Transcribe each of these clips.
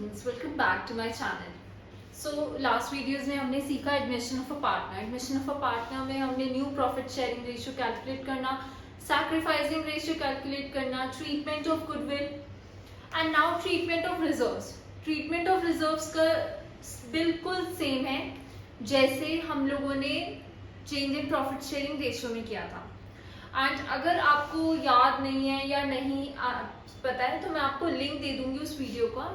students, welcome back to my channel. So last videos में हमने सीखा admission of a partner. Admission of a partner में हमने new profit sharing ratio calculate करना, sacrificing ratio calculate करना, treatment of goodwill and now treatment of reserves. Treatment of reserves का बिल्कुल same है जैसे हम लोगों ने change in profit sharing ratio में किया था. एंड अगर आपको याद नहीं है या नहीं पता है तो मैं आपको लिंक दे दूंगी उस वीडियो का.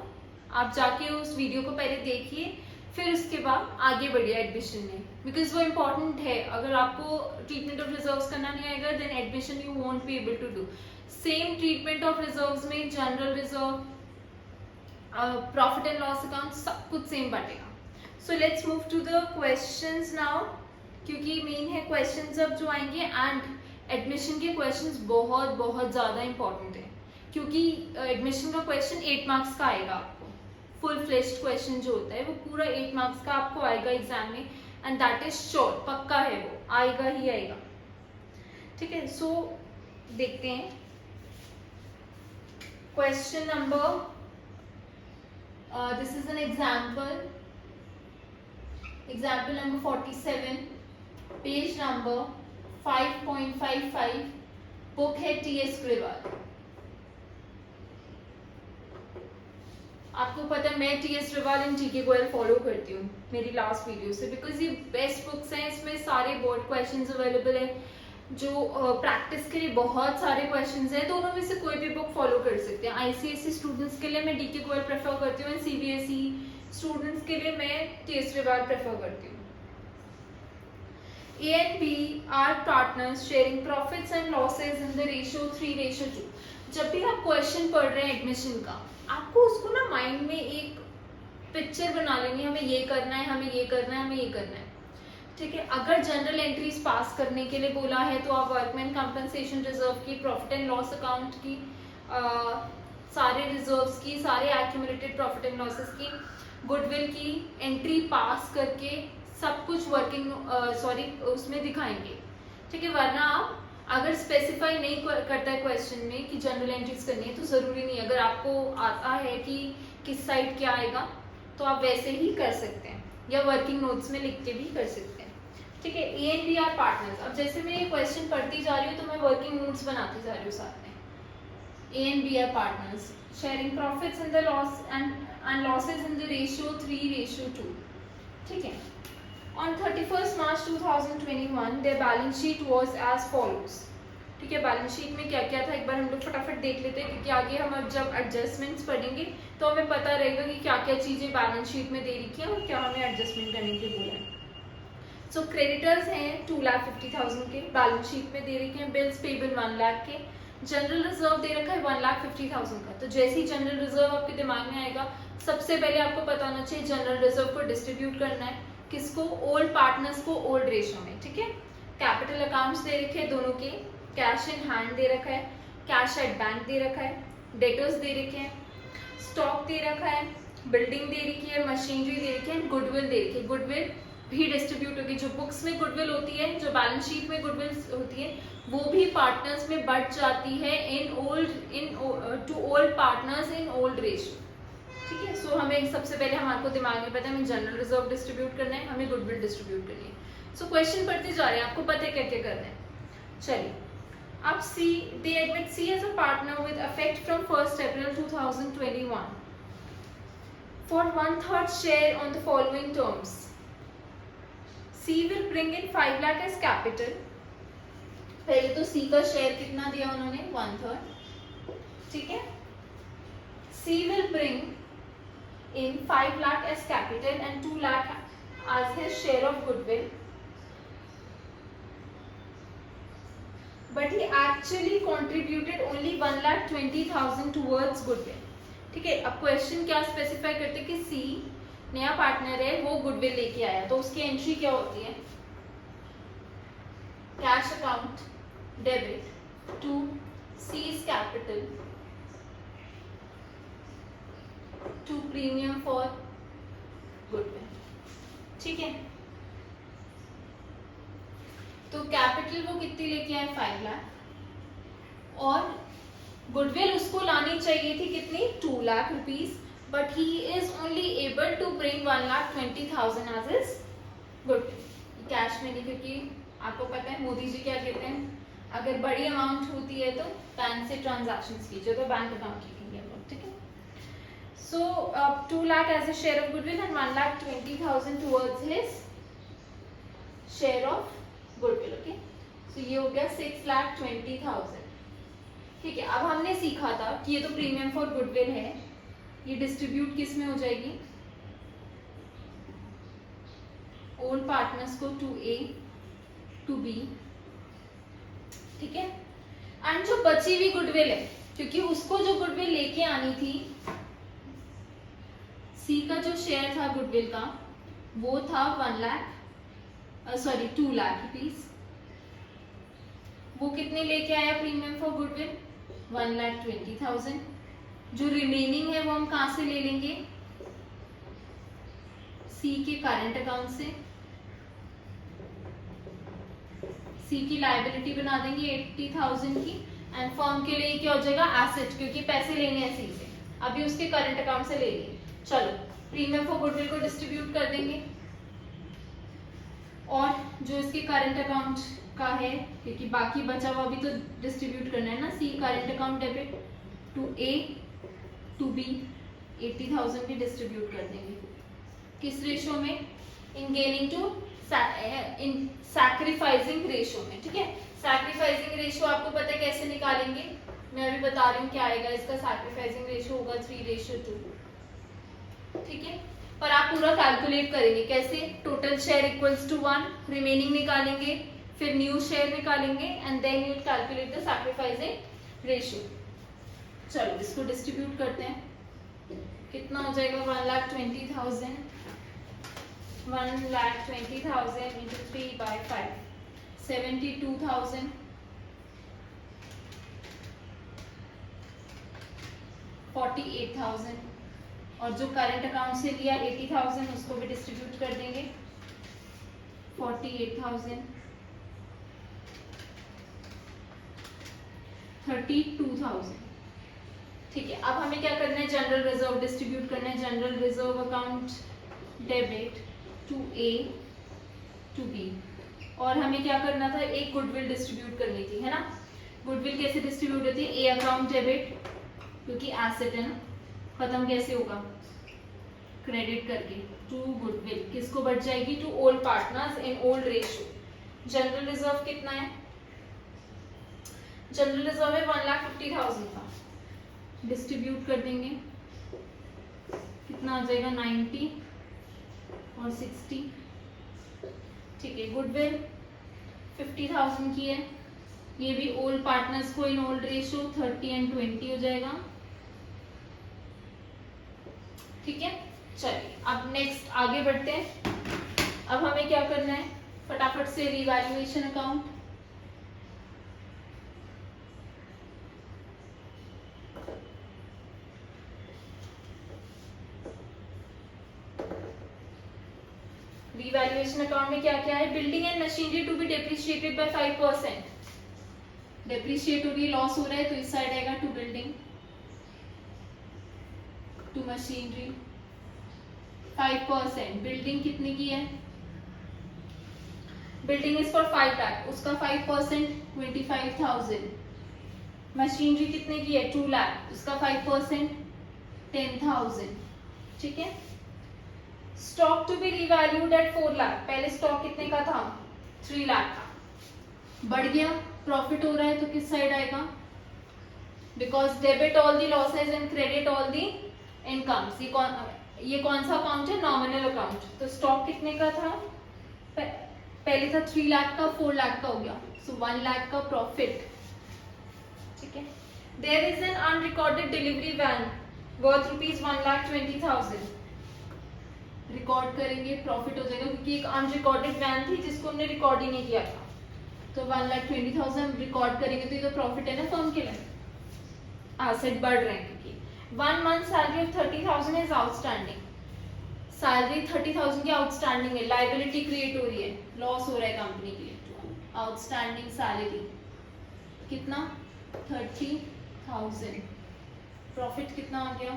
आप जाके उस वीडियो को पहले देखिए, फिर उसके बाद आगे बढ़िए एडमिशन में, बिकॉज वो इम्पोर्टेंट है. अगर आपको ट्रीटमेंट ऑफ रिजर्व्स करना नहीं आएगा then admission you won't be able to do. Same treatment of reserves में general reserve, profit and loss account सब कुछ सेम बटेगा. So let's move to the questions now, क्योंकि मेन है क्वेश्चंस अब जो आएंगे. एंड एडमिशन के क्वेश्चंस बहुत बहुत ज़्यादा इंपॉर्टेंट है, क्योंकि एडमिशन का क्वेश्चन 8 मार्क्स का आएगा आपको. फुल फ्लेश्ड क्वेश्चन जो होता है वो पूरा 8 मार्क्स का आपको आएगा एग्जाम में, एंड दैट इज श्योर, पक्का है, वो आएगा ही आएगा. ठीक है, सो देखते हैं question number. This is an example number 47, page number 5.55, book है टी.एस. ग्रेवाल. आपको पता है मैं T.S.. Grewal and TK. Goyal follow करती हूँ मेरी लास्ट वीडियो से, बिकॉज ये बेस्ट बुक्स हैं. इसमें सारे बोर्ड क्वेश्चंस अवेलेबल है, जो प्रैक्टिस के लिए बहुत सारे क्वेश्चंस हैं. दोनों में से कोई भी बुक फॉलो कर सकते हैं. आईसीएसई स्टूडेंट्स के लिए मैं डी.के. गोयल प्रेफर करती हूँ, एंड सीबीएसई स्टूडेंट्स के लिए मैं टी.एस. ग्रेवाल प्रेफर करती हूँ. A and B are partners sharing profits and losses in the ratio 3:2. जब भी आप क्वेश्चन पढ़ रहे हैं एडमिशन का, आपको उसको ना माइंड में एक पिक्चर बना लेनी है. हमें ये करना है, हमें ये करना है, हमें ये करना है. ठीक है, अगर जनरल एंट्रीज पास करने के लिए बोला है तो आप वर्कमैन कंपनसेशन रिजर्व की, प्रॉफिट एंड लॉस अकाउंट की, सारे रिजर्व्स की, सारे एक्यूमुलेटेड प्रॉफिट एंड लॉसेस की, गुडविल की एंट्री पास करके सब कुछ वर्किंग उसमें दिखाएंगे. ठीक है, वरना आप अगर स्पेसिफाई नहीं करता है क्वेश्चन में कि जनरल एंट्रीज करनी है तो जरूरी नहीं. अगर आपको आता है कि किस साइड क्या आएगा तो आप वैसे ही कर सकते हैं, या वर्किंग नोट्स में लिख के भी कर सकते हैं. ठीक है, A and B are partners. अब जैसे मैं ये क्वेश्चन पढ़ती जा रही हूँ तो मैं वर्किंग नोट्स बनाती जा रही हूँ साथ में. A and B are partners sharing profits in the loss and losses in the ratio 3:2. ठीक है, On 31st March 2021, their balance sheet was as follows. ठीक है, बैलेंस शीट में क्या क्या था एक बार हम लोग फटाफट देख लेते हैं, क्योंकि आगे हम अब जब एडजस्टमेंट्स पढ़ेंगे तो हमें पता रहेगा कि क्या क्या चीजें बैलेंस शीट में दे रखी है और क्या हमें एडजस्टमेंट करने के बोला है. सो क्रेडिटर्स हैं 2,50,000 के, बैलेंस शीट में दे रखे हैं. बिल्स पेबल 1 लाख के. जनरल रिजर्व दे रखा है 1,50,000 का. तो जैसे ही जनरल रिजर्व आपके दिमाग में आएगा, सबसे पहले आपको पता होना चाहिए जनरल रिजर्व को डिस्ट्रीब्यूट करना है. किसको? ओल्ड पार्टनर्स को ओल्ड रेशियो में. ठीक है, कैपिटल अकाउंट्स दे रखे हैं दोनों के. कैश इन हैंड दे रखा है, कैश एट बैंक दे रखा है, डेटर्स दे रखे हैं, स्टॉक दे रखा है, बिल्डिंग दे रखी है, मशीनरी दे रखी है, गुडविल दे रखी है. गुडविल भी डिस्ट्रीब्यूट होगी. जो बुक्स में गुडविल होती है, जो बैलेंस शीट में गुडविल होती है, वो भी पार्टनर्स में बढ़ जाती है to old partners in old ratio. ठीक है, सो हमें सबसे पहले हमारे को दिमाग में पता है हमें जनरल रिजर्व डिस्ट्रीब्यूट करना है, हमें गुडविल डिस्ट्रीब्यूट करनी है. सो क्वेश्चन पढ़ते जा रहे हैं, आपको पता है क्या क्या करना है. चलिए, अब C, they admit C as a partner with effect from 1st April 2021 for 1/3 share on the following terms. C will bring in 5 lakh as capital. पहले तो सी का शेयर कितना दिया उन्होंने? 1/3. ठीक है, सी will bring in 5 lakh as capital and 2 lakh as his share of goodwill, but he actually contributed only 1,20,000 towards goodwill. ठीक है, अब क्वेश्चन क्या स्पेसिफाई करते हैं कि सी नया पार्टनर है, वो गुडविल लेके आया, तो उसकी एंट्री क्या होती है? Cash account debit to C's capital to premium for goodwill. ठीक है, तो कैपिटल वो कितनी लेके आए? 5 लाख, और गुडविल उसको लानी चाहिए थी कितनी? 2 lakh rupees. but he is only able to bring 1,20,000 as his goodwill. Cash में नहीं, क्योंकि आपको पता है मोदी जी क्या कहते हैं, अगर बड़ी अमाउंट होती है तो बैंक से ट्रांजैक्शंस कीजिए, तो बैंक अकाउंट लिखेंगे हम लोग, ठीक है. So 2 lakh as a share of goodwill and 1,20,000 towards his share of goodwill. Okay, so ये हो गया 6,20,000. ठीक है. अब हमने सीखा था कि ये तो प्रीमियम फॉर गुडविल है, ये डिस्ट्रीब्यूट किस में हो जाएगी, ओल्ड पार्टनर्स को टू ए टू बी. ठीक है. एंड जो बची हुई गुडविल है, क्योंकि उसको जो गुडविल लेके आनी थी, सी का जो शेयर था गुडविल का वो था 2 लाख रुपीज. वो कितने लेके आया प्रीमियम फॉर गुडविल, 1,20,000. जो रिमेनिंग है वो हम कहां से ले लेंगे, सी के करंट अकाउंट से. सी की लायबिलिटी बना देंगे 80,000 की, एंड फर्म के लिए क्या हो जाएगा, एसेट, क्योंकि पैसे लेने हैं सी से, अभी उसके करंट अकाउंट से ले लिए. चलो प्रीमियम फॉर गुडविल को डिस्ट्रीब्यूट कर देंगे, और जो इसके करंट अकाउंट का है, क्योंकि बाकी बचा हुआ भी तो डिस्ट्रीब्यूट करना है ना, C current account debit to A to B, 80,000 भी डिस्ट्रीब्यूट कर देंगे. किस रेशो में, in gaining to in sacrificing ratio में. ठीक है. सैक्रिफाइसिंग रेशो आपको पता है कैसे निकालेंगे, मैं अभी बता रही हूँ क्या आएगा इसका. सैक्रिफाइसिंग रेशो होगा 3:2. ठीक है. पर आप पूरा कैलकुलेट करेंगे कैसे, total share equals to 1, remaining निकालेंगे, फिर न्यू शेयर निकालेंगे, and then you calculate the sacrificing ratio. चलो इसको डिस्ट्रीब्यूट करते हैं. कितना हो जाएगा, 1,20,000 into 3/5, 72,000. 48,000. और जो करंट अकाउंट से लिया 80,000 उसको भी डिस्ट्रीब्यूट कर देंगे, 48,000, 32,000. ठीक है. अब हमें क्या करना है, जनरल रिजर्व डिस्ट्रीब्यूट करना है. General reserve account debit to A to B. और हमें क्या करना था, एक गुडविल डिस्ट्रीब्यूट करनी थी, है ना. गुडविल कैसे डिस्ट्रीब्यूट होती है, ए अकाउंट डेबिट, क्योंकि एसेट है ना, खत्म कैसे होगा, क्रेडिट करके, टू गुडविल. किसको बढ़ जाएगी, to old partners in old ratio. General reserve कितना है, जनरल रिजर्व है 1,50,000 का, डिस्ट्रीब्यूट कर देंगे, कितना आ जाएगा, 90 और 60. ठीक है. गुडविल 50,000 की है, ये भी ओल्ड पार्टनर्स को इन ओल्ड रेशियो 30 और 20 हो जाएगा. ठीक है. चलिए अब नेक्स्ट आगे बढ़ते हैं. अब हमें क्या करना है, फटाफट से रिवैल्यूएशन अकाउंट. रिवैल्यूएशन अकाउंट में क्या क्या है, building and machinery to be depreciated by 5%. Depreciate हो रही है, लॉस हो रहा है, तो इस साइड आएगा to building to machinery 5%. Building कितने की है, बिल्डिंग इज फॉर 5 लाख, उसका 5% 25,000. मशीनरी कितने की है, 2 लाख, उसका 5% 10,000. ठीक है. Stock to be revalued at 4 lakh. पहले स्टॉक कितने का था, 3 लाख का, बढ़ गया, प्रॉफिट हो रहा है, तो किस साइड आएगा, because debit all the losses and credit all the incomes. ये कौन सा अकाउंट है, नॉमिनल अकाउंट. तो स्टॉक कितने का था, पहले था 3 लाख का, 4 लाख का हो गया, सो 1 लाख का प्रॉफिट. ठीक है. There is an unrecorded delivery van worth rupees 1,20,000. Record करेंगे, प्रॉफिट हो जाएगा, क्योंकि एक अनरिकॉर्डेड वैन थी जिसको हमने रिकॉर्ड ही नहीं किया था, तो 1,20,000 रिकॉर्ड करेंगे, तो ये तो प्रॉफिट है ना फर्म के लिए. एसेट बढ़ रहे हैं, क्योंकि 1 month salary of 30,000 is outstanding. Salary 30,000 की आउटस्टैंडिंग है, लाइबिलिटी क्रिएट हो रही है, लॉस हो रहा है कंपनी के लिए. आउटस्टैंडिंग सैलरी कितना, 30,000. प्रॉफिट कितना आ गया,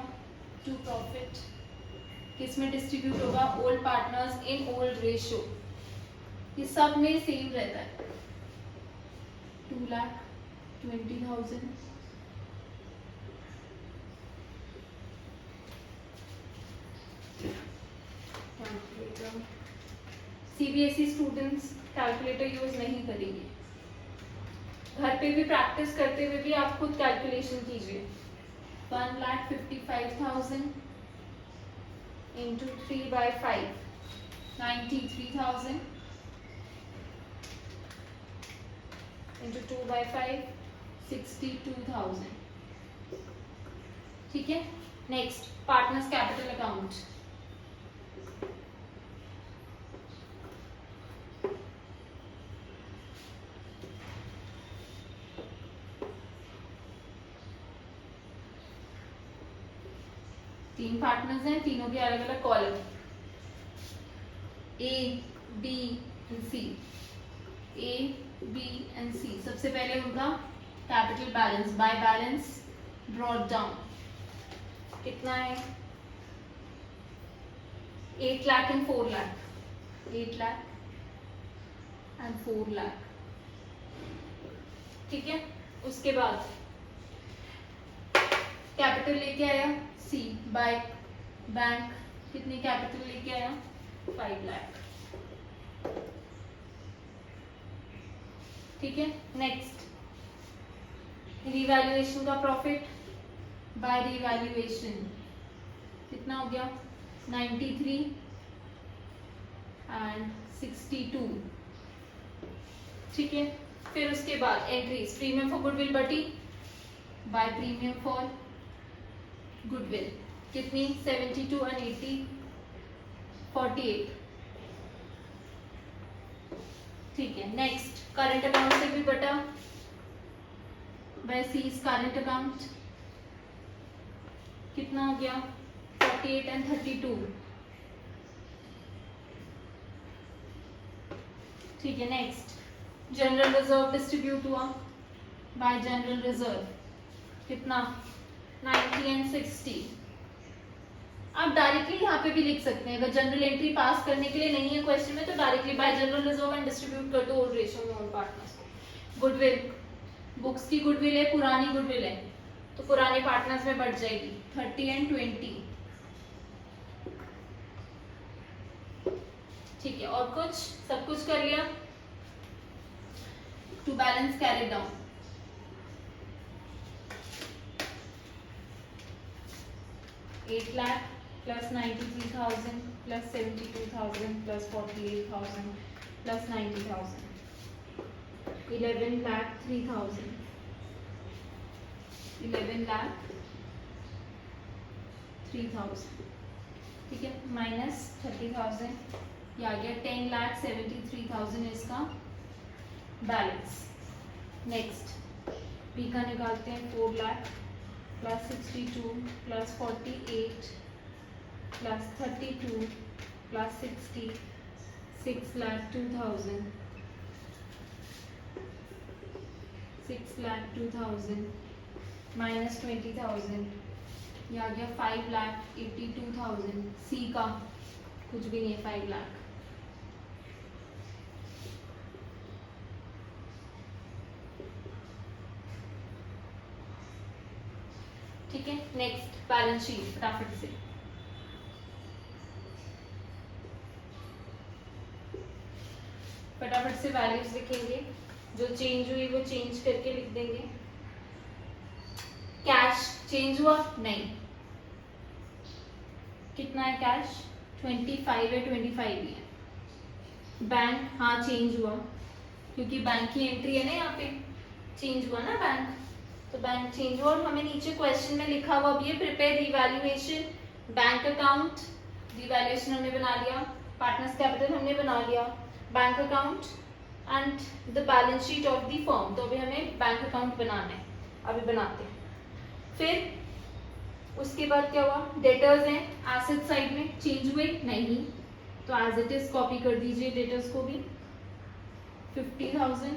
टू प्रॉफिट किस में डिस्ट्रीब्यूट होगा? Old partners in old ratio. ये सब में सेम रहता है। 2,20,000 सीबीएसई स्टूडेंट्स कैलकुलेटर यूज नहीं करेंगे, घर पे भी प्रैक्टिस करते हुए भी आप खुद कैलकुलेशन कीजिए। 1,55,000 इंटू 3/5 93,000 इंटू 2/5 62,000। ठीक है, नेक्स्ट पार्टनर्स कैपिटल अकाउंट। तीन पार्टनर्स हैं, तीनों के अलग अलग column, A B and C. A B and C, सबसे पहले उनका capital balance by balance brought down कितना है? 8 लाख एंड 4 लाख, 8 लाख एंड 4 लाख। ठीक है, उसके बाद कैपिटल लेके आया सी बाय बैंक, कितनी कैपिटल लेके आया? 5 लाख। ठीक है, नेक्स्ट रिवैल्यूएशन का प्रॉफिट बाय रिवैल्यूएशन कितना हो गया? 93 एंड 62। ठीक है, फिर उसके बाद एंट्रीज प्रीमियम फॉर गुडविल बटी बाय प्रीमियम फॉर गुडविल कितनी? 72 एंड 80 48। ठीक है, नेक्स्ट करंट अकाउंट से भी बटा बाय सीज करंट अकाउंट कितना हो गया? 48 एंड 32। ठीक है, नेक्स्ट जनरल रिजर्व डिस्ट्रीब्यूट हुआ बाय जनरल रिजर्व कितना? 90 एंड 60। आप डायरेक्टली यहाँ पे भी लिख सकते हैं, अगर जनरल एंट्री पास करने के लिए नहीं है क्वेश्चन में तो directly by general reserve and distribute कर दो ओल्ड रेशियो में ओल्ड पार्टनर्स को। गुडविल, बुक्स की गुडविल है, पुरानी गुडविल है तो पुराने पार्टनर्स में बढ़ जाएगी 30 एंड 20। ठीक है, और कुछ? सब कुछ कर लिया। To balance carry down, $8 lakh plus 93,000 plus 72,000 plus 48,000 plus 90,000, 11 lakh 3,000, 11 lakh 3,000। ठीक है, माइनस 30,000 ये आ गया 10 लाख 73,000 इसका बैलेंस। नेक्स्ट बी का निकालते हैं 4 lakh plus 62 plus 48 plus 32 plus 60 6 lakh 2,000 6 lakh 2,000 minus 20,000 ये आ गया 5 लाख 82,000। सी का कुछ भी नहीं है 5 लाख। ठीक है, नेक्स्ट बैलेंस शीट फटाफट से। फटाफट से वैल्यूज लिखेंगे, जो चेंज हुई वो चेंज करके लिख देंगे। कैश चेंज हुआ नहीं, कितना है कैश? 25 है, 25 ही है। बैंक हाँ चेंज हुआ क्योंकि बैंक की एंट्री है ना, यहाँ पे चेंज हुआ ना बैंक, तो बैंक चेंज हुआ। और हमें नीचे क्वेश्चन में लिखा हुआ भी है prepare revaluation bank account. Revaluation हमने बना लिया, पार्टनर्स कैपिटल हमने बना लिया, bank account and the balance sheet of the firm. तो अभी हमें बैंक अकाउंट बनाना है, अभी बनाते हैं। फिर उसके बाद क्या हुआ? डेटर्स हैं एसेट साइड में, चेंज हुए नहीं, तो एज इट इज कॉपी कर दीजिए डेटर्स को भी। 50,000।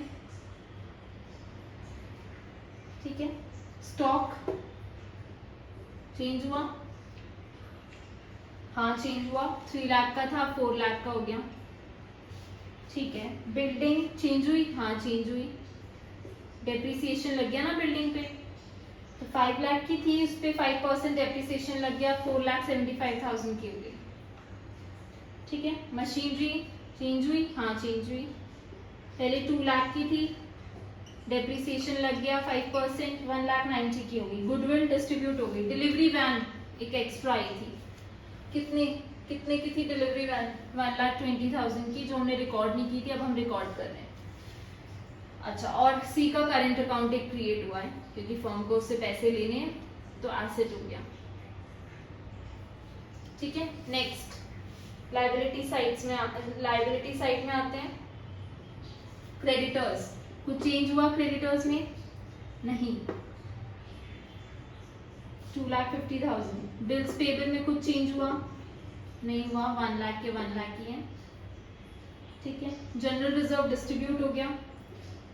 ठीक है, स्टॉक चेंज हुआ हाँ चेंज हुआ, 3 लाख का था 4 लाख का हो गया। ठीक है, बिल्डिंग चेंज हुई, हाँ चेंज हुई, डेप्रिसिएशन लग गया ना बिल्डिंग पे, तो 5 लाख की थी, उस पर 5% डेप्रिसिएशन लग गया, 4,75,000 की हो गई। ठीक है, मशीनरी चेंज हुई, हाँ चेंज हुई, पहले 2 लाख की थी, डेप्रिसिएशन लग गया 5%, 1,90,000 की हो गई। गुडविल डिस्ट्रीब्यूट हो गई। डिलीवरी वैन एक एक्स्ट्रा आई थी, कितने कितने की थी डिलीवरी वैन? 1,20,000 की, जो हमने रिकॉर्ड नहीं की थी, अब हम रिकॉर्ड कर रहे हैं। अच्छा, और सी का करंट अकाउंट एक क्रिएट हुआ है, क्योंकि फर्म को उससे पैसे लेने हैं, तो एसेट हो गया। ठीक है, नेक्स्ट लायबिलिटी साइड में आते हैं। क्रेडिटर्स, कुछ चेंज हुआ क्रेडिटर्स में? नहीं, 2,50,000। बिल्स पेबल में कुछ चेंज हुआ? नहीं हुआ, 1 लाख के 1 लाख ही है। ठीक है, जनरल रिजर्व डिस्ट्रीब्यूट हो गया।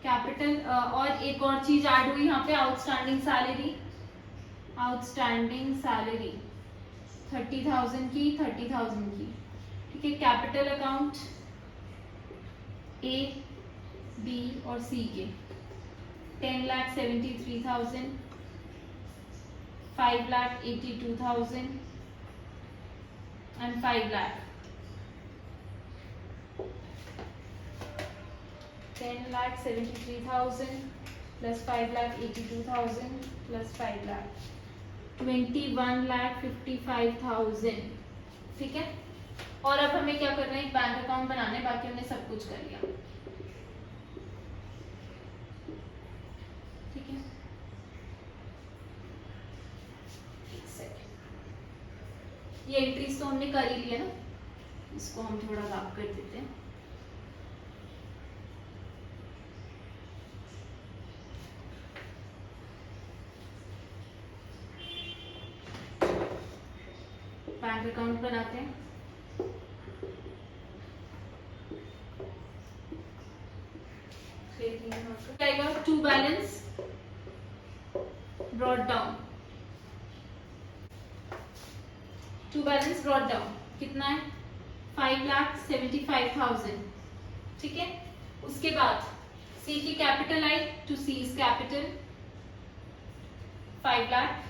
कैपिटल और एक और चीज ऐड हुई यहाँ पे, आउटस्टैंडिंग सैलरी 30,000 की, 30,000 की। ठीक है, कैपिटल अकाउंट ए, बी और सी के 10,73,000, 5,82,000 and 5 lakh, 10,73,000 plus 5,82,000 plus 5 lakh, 21,55,000। ठीक है, और अब हमें क्या करना है? एक बैंक अकाउंट बनाना है, बाकी हमने सब कुछ कर लिया। ठीक है, एक सेकेंड, ये एंट्रीज तो हमने कर ही लिया ना, इसको हम थोड़ा रब कर देते हैं। बैंक अकाउंट बनाते हैं। टू बैलेंस ब्रॉट डाउन, कितना है? 5,75,000। ठीक है, उसके बाद सी की कैपिटल आई, to C is capital 5 lakh.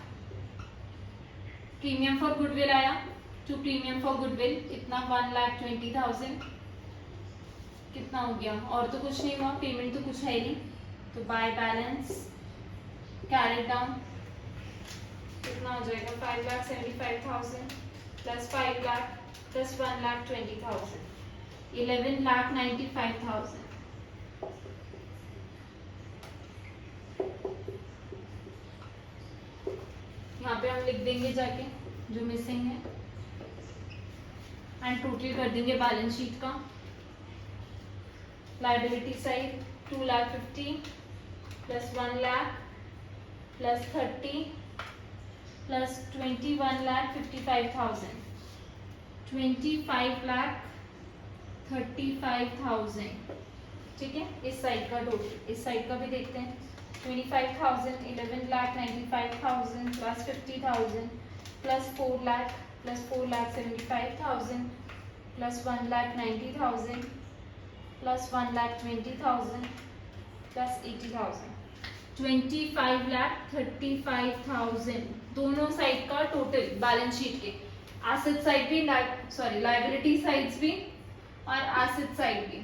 Premium for goodwill आया, टू प्रीमियम फॉर गुडविल कितना? 1,20,000। कितना हो गया? और तो कुछ नहीं हुआ, पेमेंट तो कुछ है ही नहीं, तो बाय बैलेंस कैरी डाउन कितना हो जाएगा? 5,75,000 प्लस 5 लाख प्लस 1,20,000, 11,95,000। यहाँ पे हम लिख देंगे जाके जो मिसिंग है, एंड टोटल कर देंगे बैलेंस शीट का। Liability side 2,50,000 plus 1 lakh plus 30 plus 21,55,000, 25,35,000। ठीक है, इस साइड का टोटल, इस साइड का भी देखते हैं। 25,000, 11,95,000 plus 50,000 plus 4 lakh plus 4,75,000 plus 1,90,000 plus 1,20,000 plus 80,000, 25,35,000 दोनों साइड का टोटल बैलेंस शीट के। एसेट साइड भी, लायबिलिटी साइड्स भी और एसेट साइड भी,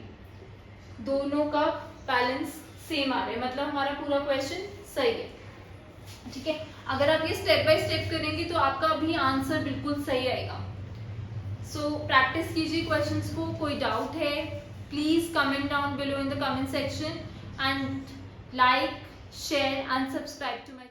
दोनों का बैलेंस सेम आ रहा है, मतलब हमारा पूरा क्वेश्चन सही है। ठीक है, अगर आप ये स्टेप बाय स्टेप करेंगे तो आपका भी आंसर बिल्कुल सही आएगा। सो प्रैक्टिस कीजिए क्वेश्चंस को। कोई डाउट है please comment down below in the comment section, and like, share and subscribe to my